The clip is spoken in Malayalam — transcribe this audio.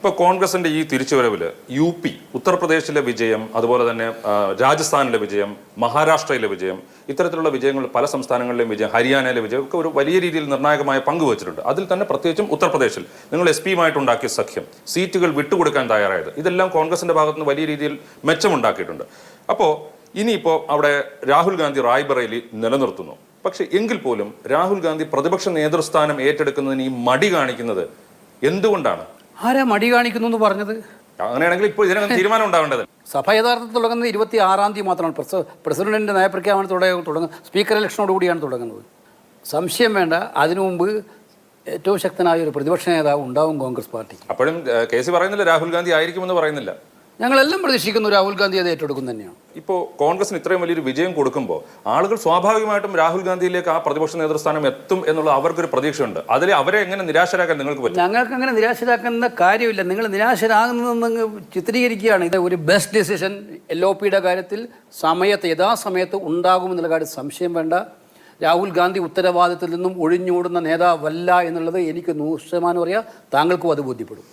ഇപ്പോൾ കോൺഗ്രസിന്റെ ഈ തിരിച്ചുവരവിൽ UP ഉത്തർപ്രദേശിലെ വിജയം, അതുപോലെ തന്നെ രാജസ്ഥാനിലെ വിജയം, മഹാരാഷ്ട്രയിലെ വിജയം, ഇത്തരത്തിലുള്ള വിജയങ്ങൾ പല സംസ്ഥാനങ്ങളിലെയും വിജയം, ഹരിയാനയിലെ വിജയം ഒക്കെ ഒരു വലിയ രീതിയിൽ നിർണായകമായ പങ്ക് വച്ചിട്ടുണ്ട്. അതിൽ തന്നെ പ്രത്യേകിച്ചും ഉത്തർപ്രദേശിൽ നിങ്ങൾ SP-യുമായിട്ടുണ്ടാക്കിയ സഖ്യം, സീറ്റുകൾ വിട്ടുകൊടുക്കാൻ തയ്യാറായത്, ഇതെല്ലാം കോൺഗ്രസിന്റെ ഭാഗത്തുനിന്ന് വലിയ രീതിയിൽ മെച്ചമുണ്ടാക്കിയിട്ടുണ്ട്. അപ്പോൾ ഇനിയിപ്പോൾ അവിടെ രാഹുൽ ഗാന്ധി റായ്ബറേലി നിലനിർത്തുന്നു. പക്ഷെ എങ്കിൽ പോലും രാഹുൽ ഗാന്ധി പ്രതിപക്ഷ നേതൃസ്ഥാനം ഏറ്റെടുക്കുന്നതിന് ഈ മടി കാണിക്കുന്നത് എന്തുകൊണ്ടാണ്? ആരാ മടി കാണിക്കുന്നു എന്ന് പറഞ്ഞത്? അങ്ങനെയാണെങ്കിൽ ഇപ്പോൾ ഇതിനകം തീരുമാനം ഉണ്ടാവേണ്ടത്. സഭ യഥാർത്ഥത്തിൽ തുടങ്ങുന്നത് 26-ാം തീയതി മാത്രമാണ്. പ്രസിഡന്റിന്റെ നയപ്രഖ്യാപനത്തോടെ തുടങ്ങുന്നത്, സ്പീക്കർ ഇലക്ഷനോട് കൂടിയാണ് തുടങ്ങുന്നത്. സംശയം വേണ്ട, അതിനു മുമ്പ് ഏറ്റവും ശക്തനായ ഒരു പ്രതിപക്ഷ നേതാവ് ഉണ്ടാവും കോൺഗ്രസ് പാർട്ടി. അപ്പോഴും KC പറയുന്നില്ല രാഹുൽ ഗാന്ധി ആയിരിക്കുമെന്ന് പറയുന്നില്ല. ഞങ്ങളെല്ലാം പ്രതീക്ഷിക്കുന്നു രാഹുൽ ഗാന്ധി അത് ഏറ്റെടുക്കും തന്നെയാണ്. ഇപ്പോൾ കോൺഗ്രസിന് ഇത്രയും വലിയൊരു വിജയം കൊടുക്കുമ്പോൾ ആളുകൾ സ്വാഭാവികമായിട്ടും രാഹുൽ ഗാന്ധിയിലേക്ക് ആ പ്രതിപക്ഷ നേതൃസ്ഥാനം എത്തും എന്നുള്ള അവർക്കൊരു പ്രതീക്ഷയുണ്ട്. അതിൽ അവരെ എങ്ങനെ നിരാശരാക്കാൻ നിങ്ങൾക്ക് പറ്റും? ഞങ്ങൾക്ക് അങ്ങനെ നിരാശരാക്കുന്ന കാര്യമില്ല. നിങ്ങൾ നിരാശരാകുന്നതെന്ന് ചിത്രീകരിക്കുകയാണ്. ഇത് ഒരു ബെസ്റ്റ് ഡിസിഷൻ LOPയുടെ കാര്യത്തിൽ യഥാസമയത്ത് ഉണ്ടാകുമെന്നുള്ള കാര്യം സംശയം വേണ്ട. രാഹുൽ ഗാന്ധി ഉത്തരവാദിത്തത്തിൽ നിന്നും ഒഴിഞ്ഞോടുന്ന നേതാവല്ല എന്നുള്ളത് എനിക്ക് 100% അറിയാം. താങ്കൾക്കും അത് ബോധ്യപ്പെടും.